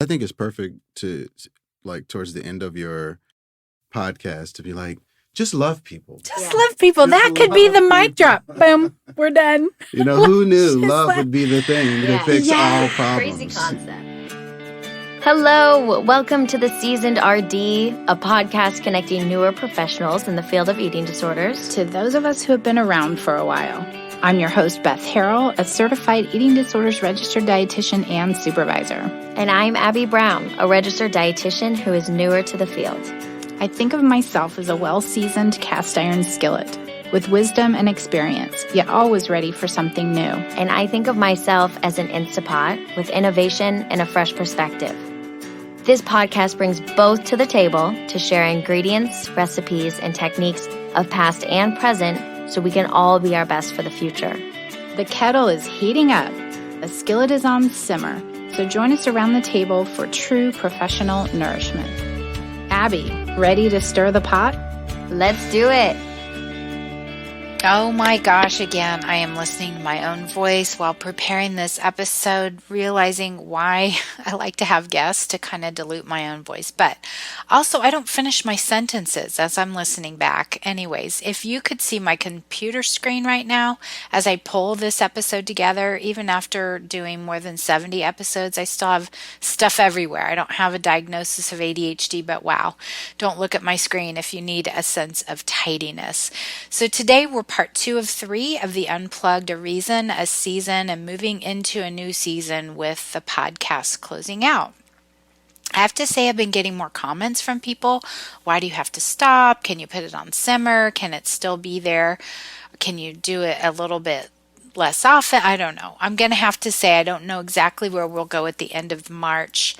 I think it's perfect to, like, towards the end of your podcast to be like, just love people. Just love people. Just That could be the love mic drop. Boom. We're done. You know, who knew Just love would be the thing to fix all problems? Crazy concept. Hello, welcome to the CEDRD, a podcast connecting newer professionals in the field of eating disorders to those of us who have been around for a while. I'm your host, Beth Harrell, a certified eating disorders registered dietitian and supervisor. And I'm Abbi Brown, a registered dietitian who is newer to the field. I think of myself as a well-seasoned cast iron skillet with wisdom and experience, yet always ready for something new. And I think of myself as an Instapot with innovation and a fresh perspective. This podcast brings both to the table to share ingredients, recipes, and techniques of past and present so we can all be our best for the future. The kettle is heating up. The skillet is on simmer. So join us around the table for true professional nourishment. Abbi, ready to stir the pot? Let's do it. Oh my gosh, again, I am listening to my own voice while preparing this episode, realizing why I like to have guests to kind of dilute my own voice. But also, I don't finish my sentences as I'm listening back. Anyways, if you could see my computer screen right now as I pull this episode together, even after doing more than 70 episodes, I still have stuff everywhere. I don't have a diagnosis of ADHD, but wow, don't look at my screen if you need a sense of tidiness. So today we're part 2 of 3 of the Unplugged, a reason, a season, and moving into a new season with the podcast closing out. I have to say I've been getting more comments from people. Why do you have to stop? Can you put it on simmer? Can it still be there? Can you do it a little bit less often? I don't know. I'm going to have to say I don't know exactly where we'll go at the end of March.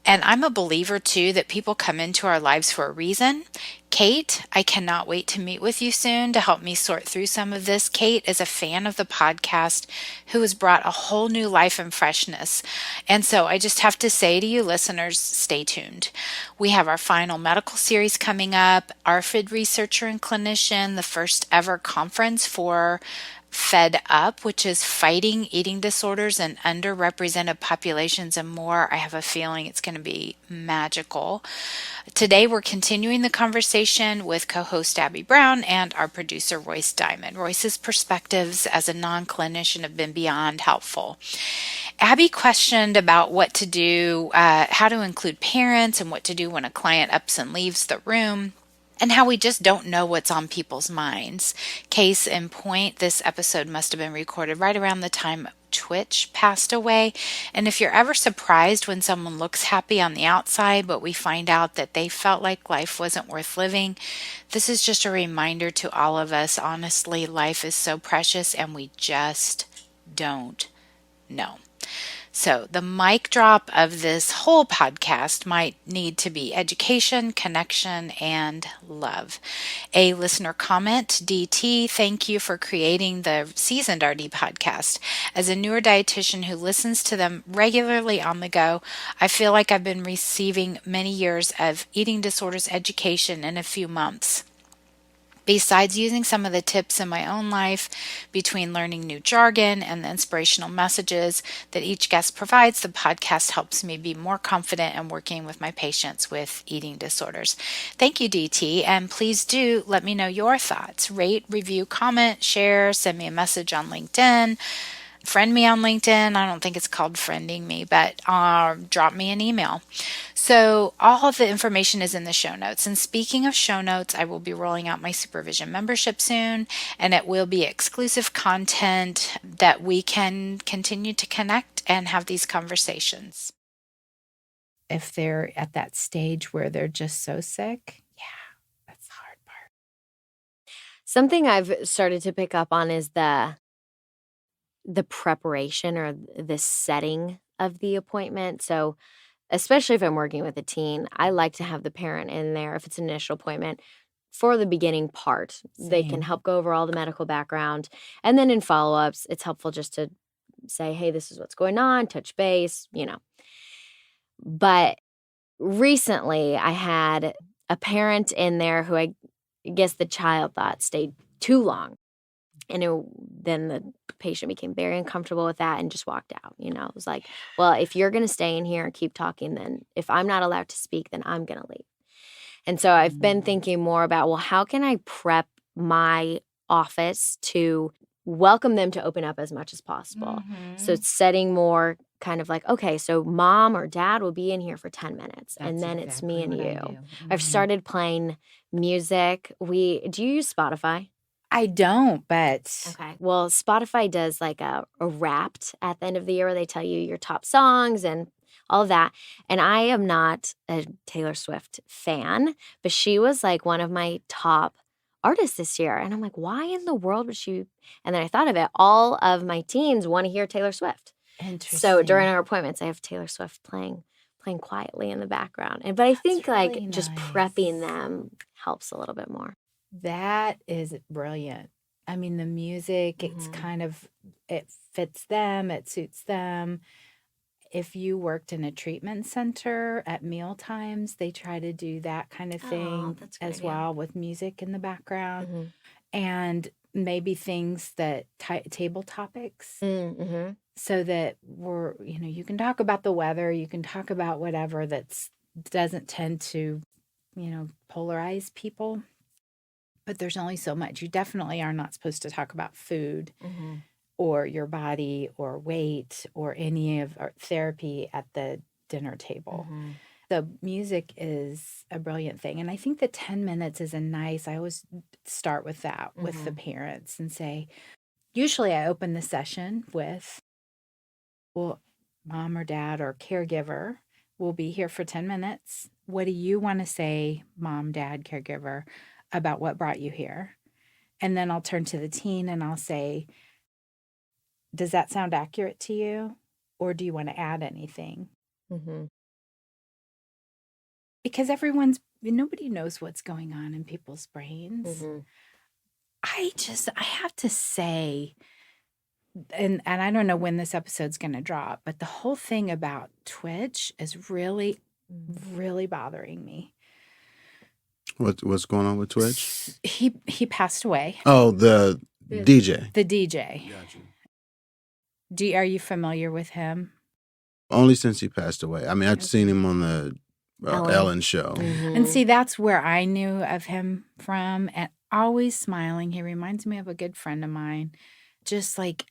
And I'm a believer, too, that people come into our lives for a reason. Kate, I cannot wait to meet with you soon to help me sort through some of this. Kate is a fan of the podcast who has brought a whole new life and freshness. And so I just have to say to you listeners, stay tuned. We have our final medical series coming up, ARFID researcher and clinician, the first ever conference for Fed Up, which is fighting eating disorders in underrepresented populations and more. I have a feeling it's going to be magical. Today, we're continuing the conversation with co-host Abbi Brown and our producer, Royce Diamond. Royce's perspectives as a non-clinician have been beyond helpful. Abbi questioned about what to do, how to include parents and what to do when a client ups and leaves the room, and how we just don't know what's on people's minds. Case in point, this episode must have been recorded right around the time Twitch passed away. And if you're ever surprised when someone looks happy on the outside, but we find out that they felt like life wasn't worth living, this is just a reminder to all of us. Honestly, life is so precious and we just don't know. So the mic drop of this whole podcast might need to be education, connection, and love. A listener comment, DT, thank you for creating the CEDRD podcast. As a newer dietitian who listens to them regularly on the go, I feel like I've been receiving many years of eating disorders education in a few months. Besides using some of the tips in my own life, between learning new jargon and the inspirational messages that each guest provides, the podcast helps me be more confident in working with my patients with eating disorders. Thank you, DT, and please do let me know your thoughts. Rate, review, comment, share, send me a message on LinkedIn. Friend me on LinkedIn. I don't think it's called friending me, but drop me an email. So all of the information is in the show notes. And speaking of show notes, I will be rolling out my Supervision membership soon, and it will be exclusive content that we can continue to connect and have these conversations. If they're at that stage where they're just so sick, yeah, that's the hard part. Something I've started to pick up on is the preparation or the setting of the appointment. So especially if I'm working with a teen, I like to have the parent in there if it's an initial appointment for the beginning part. Same. They can help go over all the medical background. And then in follow-ups, it's helpful just to say, hey, this is what's going on, touch base, But recently I had a parent in there who I guess the child thought stayed too long. And then the patient became very uncomfortable with that and just walked out. It was like, well, if you're going to stay in here and keep talking, then if I'm not allowed to speak, then I'm going to leave. And so I've been thinking more about, well, how can I prep my office to welcome them to open up as much as possible? So it's setting more kind of like, okay, so mom or dad will be in here for 10 minutes and then it's me and you. I've started playing music. Do you use Spotify? I don't, but Okay. Well, Spotify does like a Wrapped at the end of the year where they tell you your top songs and all of that. And I am not a Taylor Swift fan, but she was like one of my top artists this year. And I'm like, why in the world would she? And then I thought of it. All of my teens want to hear Taylor Swift. Interesting. So during our appointments, I have Taylor Swift playing quietly in the background. But I think really like just nice. prepping them helps a little bit more. That is brilliant. I mean, the music, it's kind of, it fits them, it suits them. If you worked in a treatment center at meal times, they try to do that kind of thing as well with music in the background. And maybe things that table topics so that you can talk about the weather, you can talk about whatever doesn't tend to, polarize people. But there's only so much. You definitely are not supposed to talk about food or your body or weight or any of our therapy at the dinner table. So music is a brilliant thing. And I think the 10 minutes is I always start with that with the parents and say, usually I open the session with, well, mom or dad or caregiver will be here for 10 minutes. What do you want to say, mom, dad, caregiver, about what brought you here? And then I'll turn to the teen and I'll say, does that sound accurate to you? Or do you want to add anything? Because nobody knows what's going on in people's brains. I have to say, and I don't know when this episode's going to drop, but the whole thing about Twitch is really, really bothering me. What's going on with Twitch? He passed away. Oh, the DJ. The DJ. Gotcha. Are you familiar with him? Only since he passed away. I mean, I'd seen him on the Ellen show. And see, that's where I knew of him from, and always smiling. He reminds me of a good friend of mine. Just like,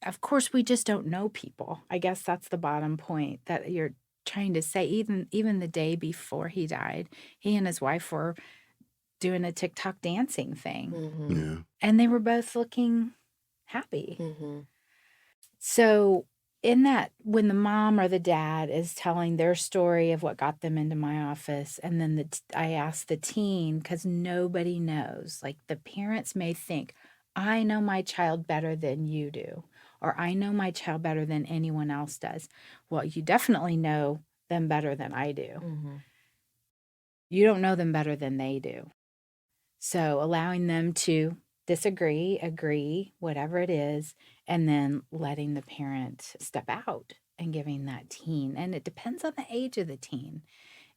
of course, we just don't know people. I guess that's the bottom point that you're trying to say. Even the day before he died, he and his wife were doing a TikTok dancing thing. Yeah. And they were both looking happy. So in that, when the mom or the dad is telling their story of what got them into my office, and then I ask the teen, because nobody knows, like the parents may think, I know my child better than you do, or I know my child better than anyone else does. Well, you definitely know them better than I do. You don't know them better than they do. So allowing them to disagree, agree, whatever it is, and then letting the parent step out and giving that teen. And it depends on the age of the teen.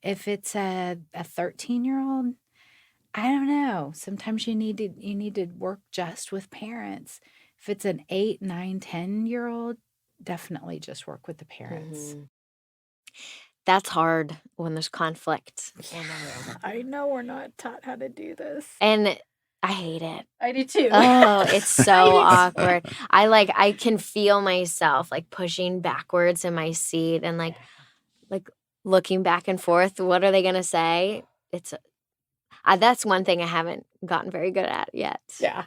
If it's a 13-year-old, I don't know. Sometimes you need to work just with parents. If it's an 8, 9, 10-year-old, definitely just work with the parents. That's hard when there's conflict. I know we're not taught how to do this. And I hate it. I do too. Oh, it's so awkward. I can feel myself like pushing backwards in my seat and like looking back and forth. What are they going to say? That's one thing I haven't gotten very good at yet. Yeah.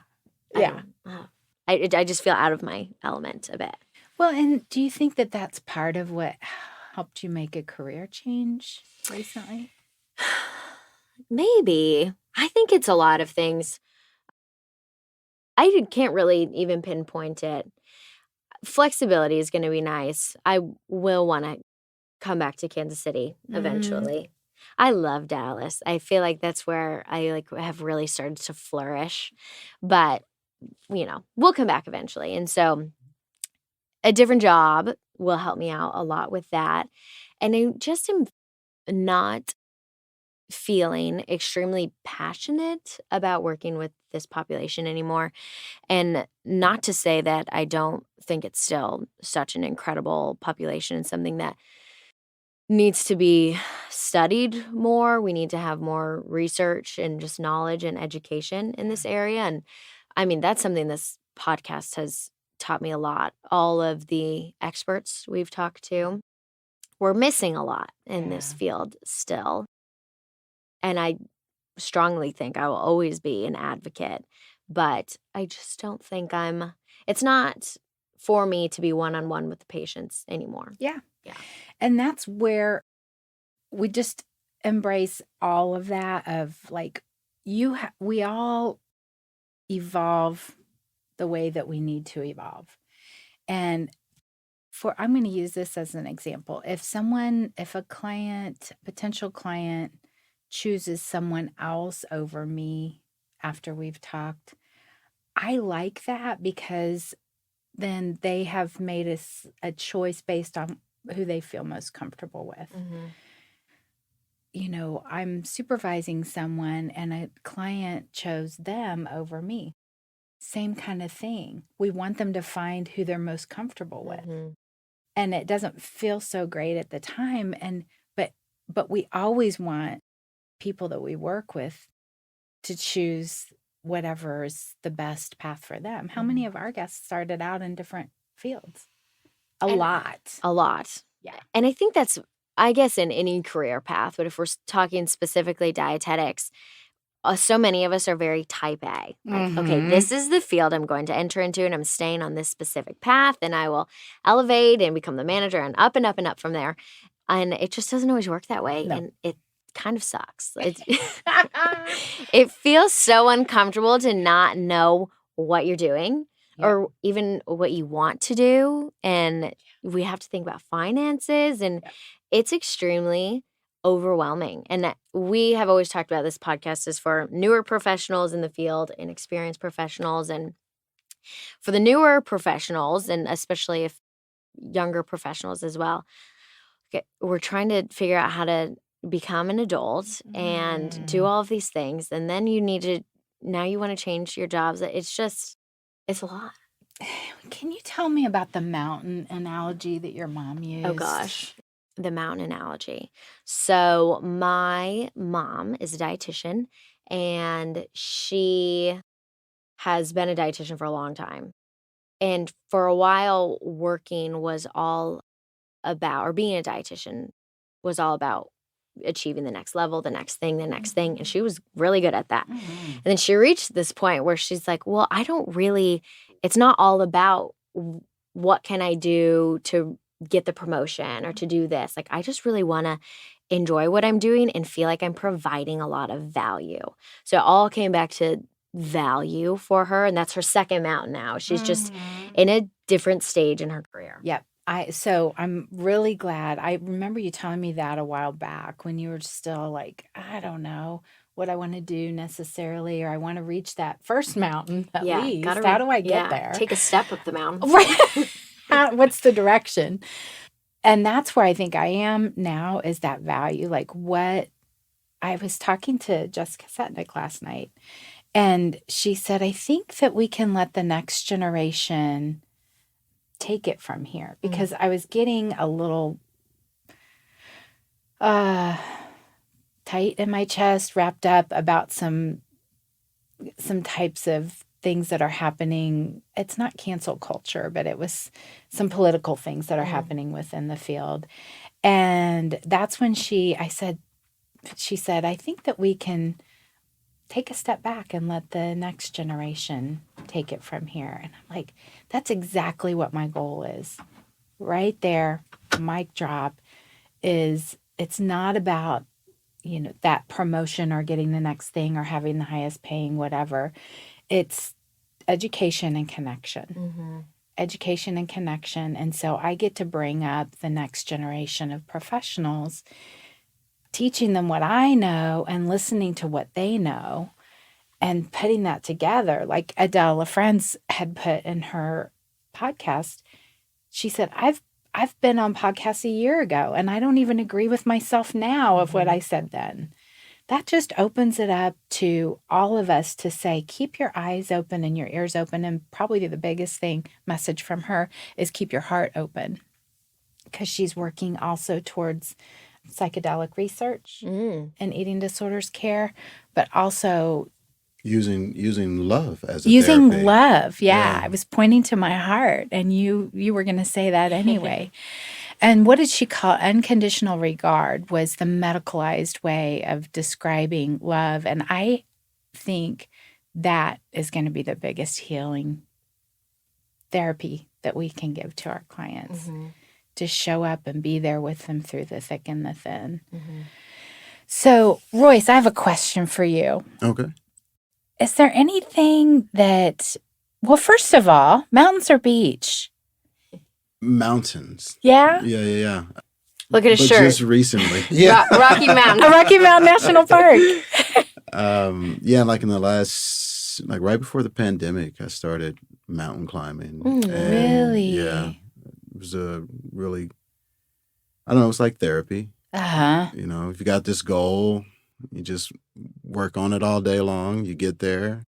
I just feel out of my element a bit. Well, and do you think that that's part of what helped you make a career change recently? Maybe. I think it's a lot of things. I can't really even pinpoint it. Flexibility is going to be nice. I will want to come back to Kansas City eventually. I love Dallas. I feel like that's where I have really started to flourish. But, we'll come back eventually. And so a different job will help me out a lot with that. And I just am not feeling extremely passionate about working with this population anymore. And not to say that I don't think it's still such an incredible population and something that needs to be studied more. We need to have more research and just knowledge and education in this area. And I mean, that's something this podcast has taught me a lot. All of the experts we've talked to, we're missing a lot in this field still. And I strongly think I will always be an advocate, but I just don't think it's not for me to be one-on-one with the patients anymore. Yeah. Yeah. And that's where we just embrace all of that of like, we all evolve the way that we need to evolve. And I'm going to use this as an example. If a potential client chooses someone else over me after we've talked, I like that because then they have made a choice based on who they feel most comfortable with. Mm-hmm. You know, I'm supervising someone and a client chose them over me. Same kind of thing. We want them to find who they're most comfortable with. Mm-hmm. And it doesn't feel so great at the time. But we always want people that we work with to choose whatever is the best path for them. How many of our guests started out in different fields? A lot. Yeah. And I think that's, I guess, in any career path, but if we're talking specifically dietetics, so many of us are very type A. Like, okay, this is the field I'm going to enter into, and I'm staying on this specific path, and I will elevate and become the manager and up and up and up from there. And it just doesn't always work that way. No. And it kind of sucks. It feels so uncomfortable to not know what you're doing or even what you want to do. And we have to think about finances, and it's extremely overwhelming. And we have always talked about this podcast is for newer professionals in the field and experienced professionals. And for the newer professionals, and especially if younger professionals as well, we're trying to figure out how to become an adult and do all of these things. And then now you want to change your jobs. It's a lot. Can you tell me about the mountain analogy that your mom used? Oh, gosh. The mountain analogy. So my mom is a dietitian, and she has been a dietitian for a long time. And for a while, working was all about, or being a dietitian was all about achieving the next level, the next thing. And she was really good at that. And then she reached this point where she's like, well, it's not all about what can I do to get the promotion or to do this. Like, I just really want to enjoy what I'm doing and feel like I'm providing a lot of value. So it all came back to value for her. And that's her second mountain now. She's just in a different stage in her career. Yep. So I'm really glad. I remember you telling me that a while back when you were still like, I don't know what I want to do necessarily, or I want to reach that first mountain at least. How do I get there? Take a step up the mountain. Right. What's the direction? And that's where I think I am now, is that value. Like, what I was talking to Jessica Setnick last night, and she said, I think that we can let the next generation take it from here, because I was getting a little tight in my chest, wrapped up about some types of things that are happening. It's not cancel culture, but it was some political things that are happening within the field. And that's when she said, I think that we can take a step back and let the next generation take it from here. And I'm like, that's exactly what my goal is. Right there, mic drop, is it's not about, that promotion or getting the next thing or having the highest paying, whatever. It's education and connection. Education and connection. And so I get to bring up the next generation of professionals, teaching them what I know and listening to what they know and putting that together. Like Adele LaFrance had put in her podcast, she said, I've been on podcasts a year ago, and I don't even agree with myself now of what I said then. that just opens it up to all of us to say, keep your eyes open and your ears open. And probably the biggest message from her is keep your heart open, because she's working also towards psychedelic research and eating disorders care, but also using love as a using therapy. love. Yeah. I was pointing to my heart, and you were going to say that anyway. And what did she call unconditional regard? Was the medicalized way of describing love. And I think that is going to be the biggest healing therapy that we can give to our clients, to show up and be there with them through the thick and the thin. So, Royce, I have a question for you. Okay. Is there anything that, well, first of all, mountains or beach? Mountains. Yeah? Yeah. Look at his But shirt. just recently. Yeah. Rocky Mountain. A Rocky Mountain National Park. Like in the last, like right before the pandemic, I started mountain climbing. And, Really? Yeah. It was a really, I don't know, it's like therapy. Uh-huh. You know, if you got this goal, you just work on it all day long. You get there,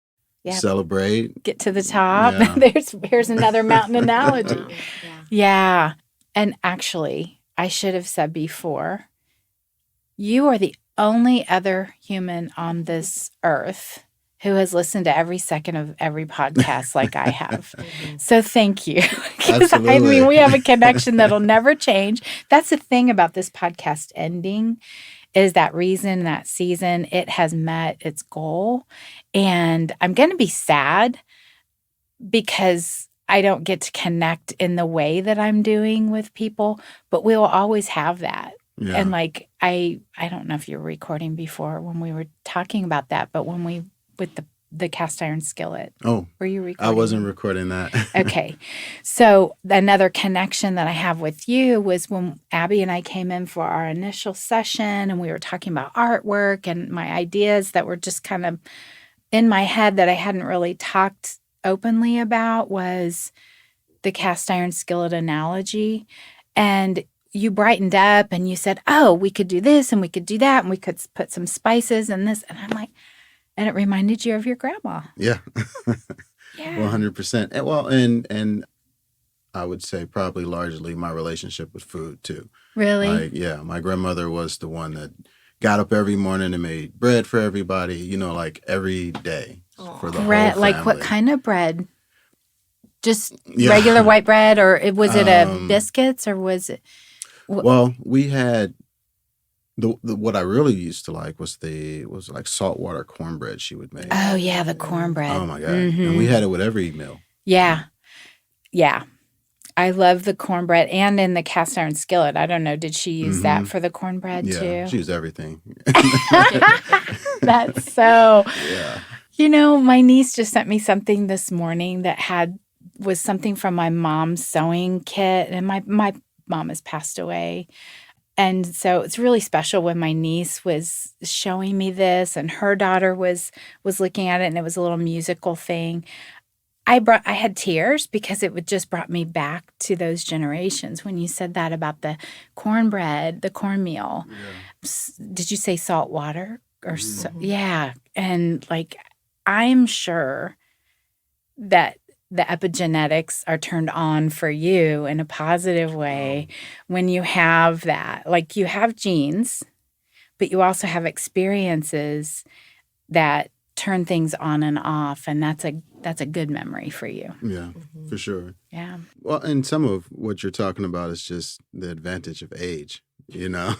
Yep. celebrate. Get to the top. Yeah. Here's another mountain analogy. Yeah. And actually, I should have said before, you are the only other human on this earth who has listened to every second of every podcast like I have. So thank you. 'Cause I Absolutely. mean, we have a connection that'll never change. That's the thing about this podcast ending, is that reason, that season, it has met its goal. And I'm going to be sad because I don't get to connect in the way that I'm doing with people, but we'll always have that. Yeah. And like, I don't know if you were recording before when we were talking about that, but when we, with the cast iron skillet, Oh, were you recording? I wasn't recording that. Okay. So another connection that I have with you was when Abbi and I came in for our initial session, and we were talking about artwork and my ideas that were just kind of in my head that I hadn't really talked openly about, was the cast iron skillet analogy. And you brightened up and you said, oh, we could do this and we could do that and we could put some spices in this. And I'm like, and it reminded you of your grandma. Yeah. Yeah. 100%. And I would say probably largely my relationship with food too. Really? Like, yeah, my grandmother was the one that got up every morning and made bread for everybody, you know, like every day for the bread, whole like family. what kind of bread? Just Yeah. regular white bread, or was it a biscuits, or was it? Well, we had the what I really used to like was like saltwater cornbread she would make. Oh yeah, the cornbread. Oh my God. And we had it with every meal. Yeah. I love the cornbread, and in the cast iron skillet. I don't know, did she use that for the cornbread Yeah, too? she used everything. That's so. Yeah. You know, my niece just sent me something this morning that was something from my mom's sewing kit, and my mom has passed away. And so it's really special when my niece was showing me this, and her daughter was looking at it, and it was a little musical thing. I had tears because it just brought me back to those generations when you said that about the cornbread, the cornmeal. Yeah. Did you say salt water? Yeah. And like, I'm sure that the epigenetics are turned on for you in a positive way when you have that. Like, you have genes, but you also have experiences that turn things on and off, and that's a good memory for you. Yeah, for sure. Yeah. Well, and some of what you're talking about is just the advantage of age, you know.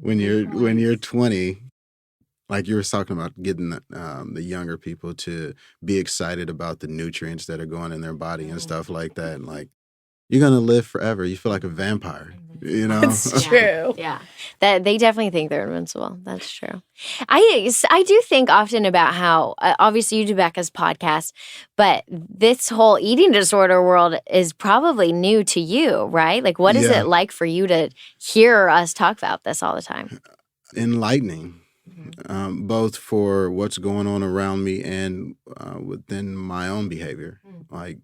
when you're 20, like you were talking about, getting the younger people to be excited about the nutrients that are going in their body and stuff like that, and like, you're gonna live forever. You feel like a vampire, you know. It's true. Yeah. That they definitely think they're invincible. That's true. I do think often about how, obviously you do Becca's podcast, but this whole eating disorder world is probably new to you, right? Like, what is Yeah. it like for you to hear us talk about this all the time? Enlightening, both for what's going on around me and within my own behavior. Like,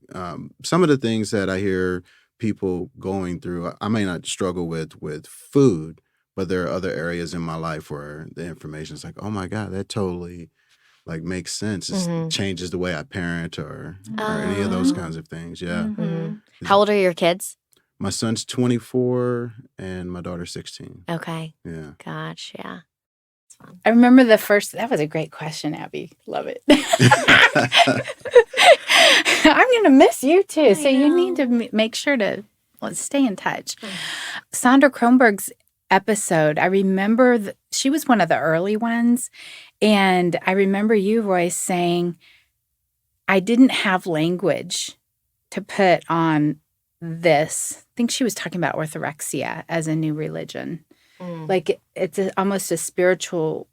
some of the things that I hear people going through, I may not struggle with food, But there are other areas in my life where the information is like, oh my God, that totally like makes sense. It changes the way I parent or any of those kinds of things. Yeah. How old are your kids? My son's 24 and my daughter's 16. Okay. Yeah. Gosh, yeah. I remember that was a great question, Abby. Love it. I'm going to miss you too. So you need to make sure to stay in touch. Sandra Kronberg's episode, I remember she was one of the early ones. And I remember you, Royce, saying, I didn't have language to put on this. I think she was talking about orthorexia as a new religion. Like it's almost a spiritual,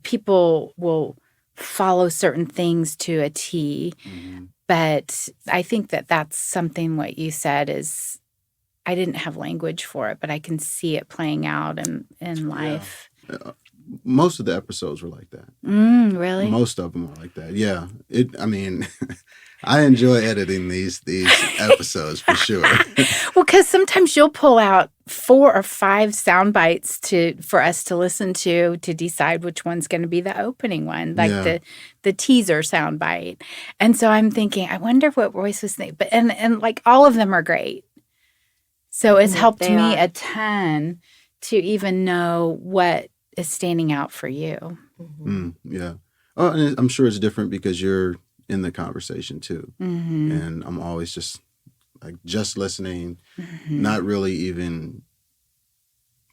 people will follow certain things to a T. But I think that that's something what you said is, I didn't have language for it, but I can see it playing out in life. Yeah. Most of the episodes were like that. Really? Most of them were like that. Yeah. I enjoy editing these episodes for sure. Well, because sometimes you'll pull out 4 or 5 sound bites for us to listen to decide which one's going to be the opening one, like the teaser sound bite. And so I'm thinking, I wonder what Royce was thinking. But and like all of them are great. So it's helped me a ton to even know what is standing out for you. Yeah. Oh, and I'm sure it's different because you're in the conversation too. And I'm always just listening, not really even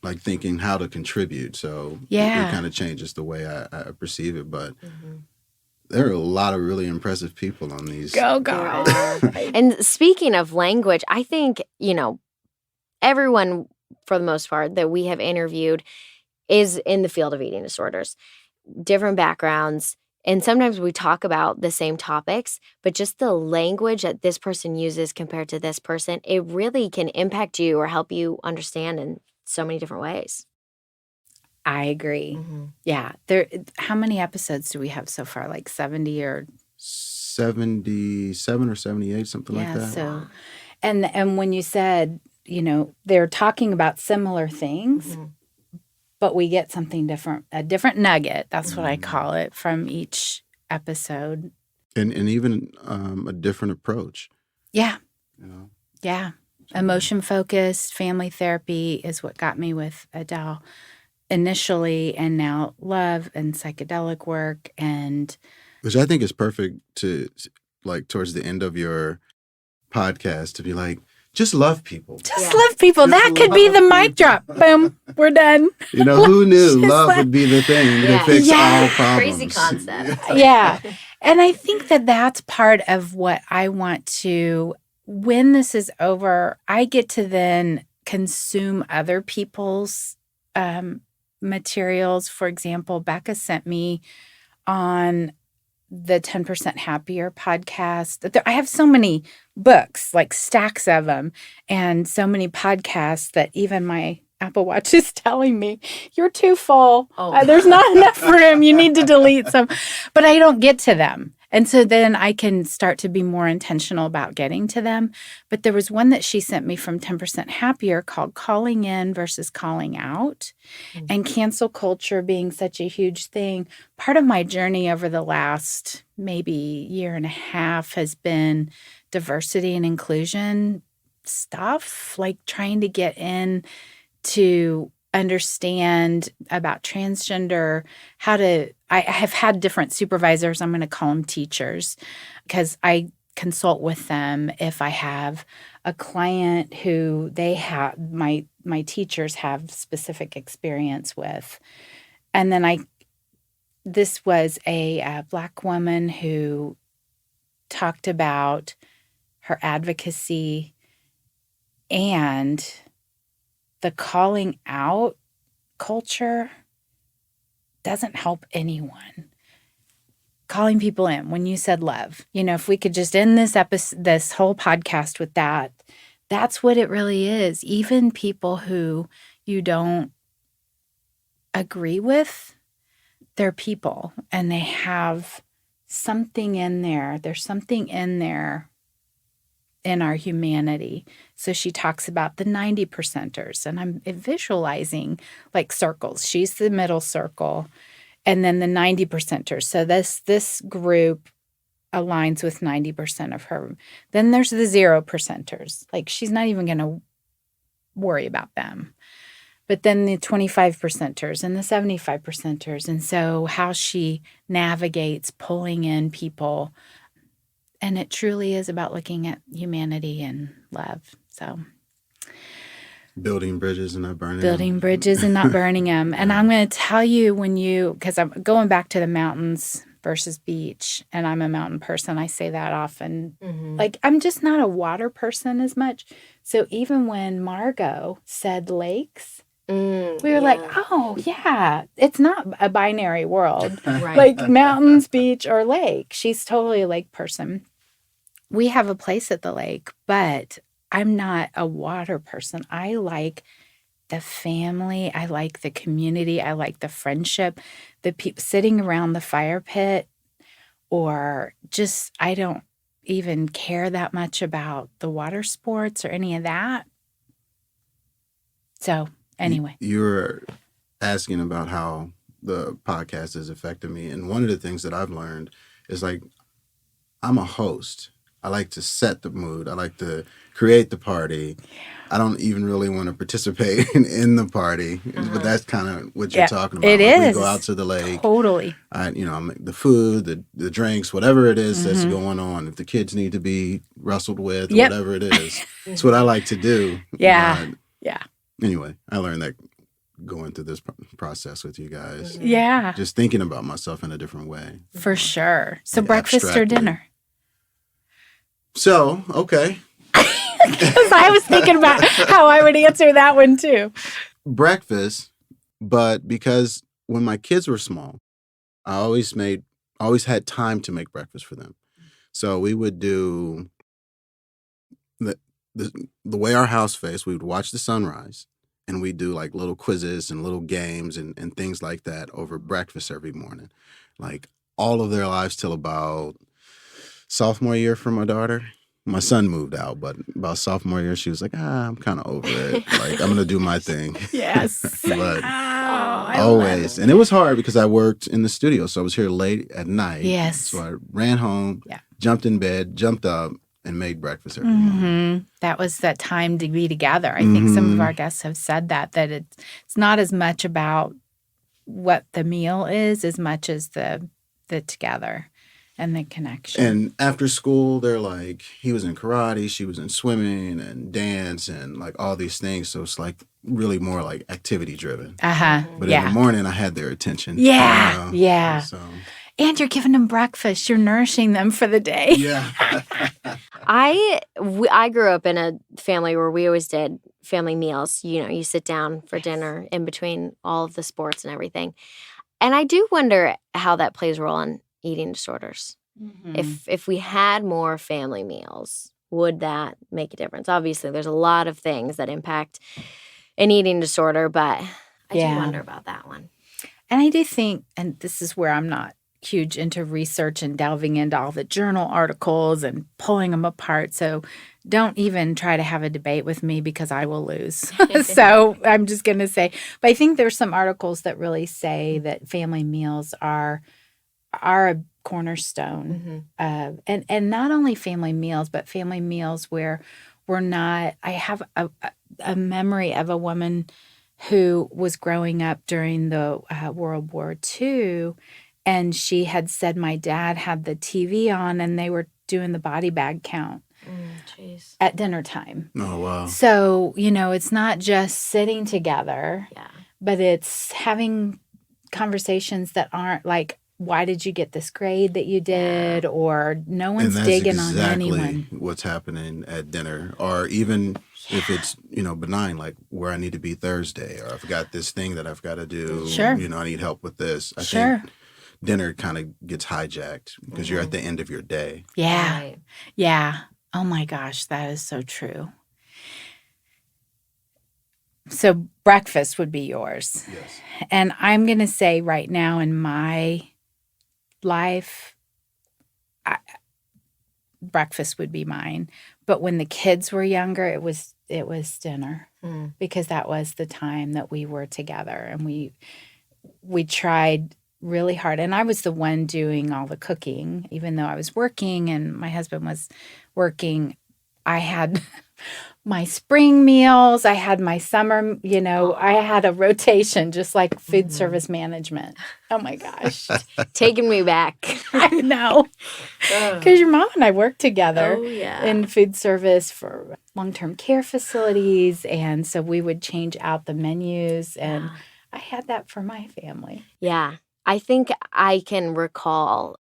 like thinking how to contribute. So it kind of changes the way I perceive it. But there are a lot of really impressive people on these. Oh, God. And speaking of language, I think, everyone, for the most part, that we have interviewed is in the field of eating disorders, different backgrounds. And sometimes we talk about the same topics, but just the language that this person uses compared to this person, it really can impact you or help you understand in so many different ways. I agree. Yeah. How many episodes do we have so far? Like 70 or 77 or 78, something like that. So, and when you said, they're talking about similar things, but we get something different, a different nugget. That's what I call it from each episode. And even a different approach. Yeah. Yeah. Emotion focused family therapy is what got me with Adele initially, and now love and psychedelic work, and which I think is perfect to like towards the end of your podcast to be like, just love people. Just love people. That could be the mic drop. Boom. We're done. Who knew love would be the thing to fix all problems. Crazy concept. Yeah. And I think that that's part of what I want to, when this is over, I get to then consume other people's materials. For example, Becca sent me on the 10% Happier podcast. I have so many books, like stacks of them, and so many podcasts that even my Apple Watch is telling me, you're too full. There's not enough room. You need to delete some. But I don't get to them. And so then I can start to be more intentional about getting to them. But there was one that she sent me from 10% Happier called Calling In versus Calling Out. And cancel culture being such a huge thing. Part of my journey over the last maybe year and a half has been diversity and inclusion stuff, like trying to get in to understand about transgender, I have had different supervisors, I'm going to call them teachers, because I consult with them if I have a client who my teachers have specific experience with. And then this was a Black woman who talked about her advocacy and the calling out culture doesn't help anyone. Calling people in, when you said love, if we could just end this whole podcast with that, that's what it really is. Even people who you don't agree with, they're people and they have something in there. There's something in there. in our humanity. So she talks about the 90 percenters, and I'm visualizing like circles. She's the middle circle, and then the 90 percenters. So this group aligns with 90% of her. Then there's the 0 percenters. Like she's not even going to worry about them. But then the 25 percenters and the 75 percenters. And so how she navigates pulling in people. And it truly is about looking at humanity and love. So building bridges and not burning building them. bridges and not burning them. And I'm going to tell you because I'm going back to the mountains versus beach, and I'm a mountain person. I say that often. Like, I'm just not a water person as much. So even when Margot said lakes, we were like, oh, yeah, it's not a binary world. Right. Like mountains, beach, or lake. She's totally a lake person. We have a place at the lake, but I'm not a water person. I like the family. I like the community. I like the friendship, the people sitting around the fire pit, or just, I don't even care that much about the water sports or any of that. So anyway. You were asking about how the podcast has affected me. And one of the things that I've learned is like, I'm a host. I like to set the mood. I like to create the party. I don't even really want to participate in the party, but that's kind of what you're talking about. It like is. We go out to the lake. Totally. I make the food, the drinks, whatever it is that's going on. If the kids need to be wrestled with, whatever it is, it's what I like to do. Yeah. Anyway, I learned that going through this process with you guys. Yeah. Just thinking about myself in a different way. For sure. So Like breakfast or abstractly. dinner? So, okay. Because I was thinking about how I would answer that one too. Breakfast, but because when my kids were small, I always had time to make breakfast for them. So we would do the way our house faced, we would watch the sunrise, and we'd do like little quizzes and little games and things like that over breakfast every morning. Like all of their lives till about sophomore year for my daughter. My son moved out, but about sophomore year, she was like, I'm kind of over it. Like, I'm going to do my thing. Yes. But I always. And it was hard because I worked in the studio, so I was here late at night. Yes. So I ran home, jumped in bed, jumped up, and made breakfast every morning. That was that time to be together. I think some of our guests have said that it's not as much about what the meal is as much as the together and the connection. And after school, they're like, he was in karate, she was in swimming and dance and like all these things. So it's like really more like activity driven. But in the morning, I had their attention. Yeah. Yeah. So. And you're giving them breakfast. You're nourishing them for the day. Yeah. I grew up in a family where we always did family meals. You know, you sit down for dinner in between all of the sports and everything. And I do wonder how that plays a role in eating disorders. If we had more family meals, would that make a difference? Obviously, there's a lot of things that impact an eating disorder, but I do wonder about that one. And I do think, and this is where I'm not huge into research and delving into all the journal articles and pulling them apart. So don't even try to have a debate with me because I will lose. So I'm just going to say, but I think there's some articles that really say that family meals are a cornerstone. And not only family meals, but family meals where we're not, I have a memory of a woman who was growing up during the World War II. And she had said my dad had the TV on and they were doing the body bag count at dinner time. Oh, wow. So, it's not just sitting together, but it's having conversations that aren't like, why did you get this grade that you did? Or no one's digging on anyone. Exactly what's happening at dinner. Or even if it's, benign, like where I need to be Thursday, or I've got this thing that I've got to do. Sure. I need help with this. I think dinner kind of gets hijacked because you're at the end of your day. Yeah. Right. Yeah. Oh my gosh, that is so true. So breakfast would be yours. Yes. And I'm going to say right now in my life, breakfast would be mine. But when the kids were younger, it was dinner Mm. because that was the time that we were together, and we tried really hard. And I was the one doing all the cooking, even though I was working and my husband was working. I had my spring meals, I had my summer, I had a rotation, just like food service management. Oh my gosh. Taking me back. I know. Because your mom and I worked together Oh, yeah. in food service for long-term care facilities. And so we would change out the menus, and I had that for my family. Yeah. I think I can recall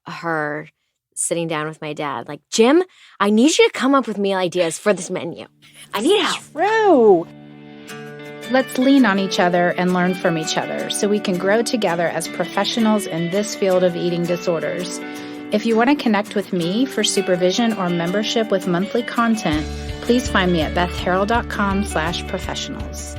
her sitting down with my dad, like, Jim, I need you to come up with meal ideas for this menu. I need help. True. Let's lean on each other and learn from each other so we can grow together as professionals in this field of eating disorders. If you want to connect with me for supervision or membership with monthly content, please find me at bethharrell.com/professionals.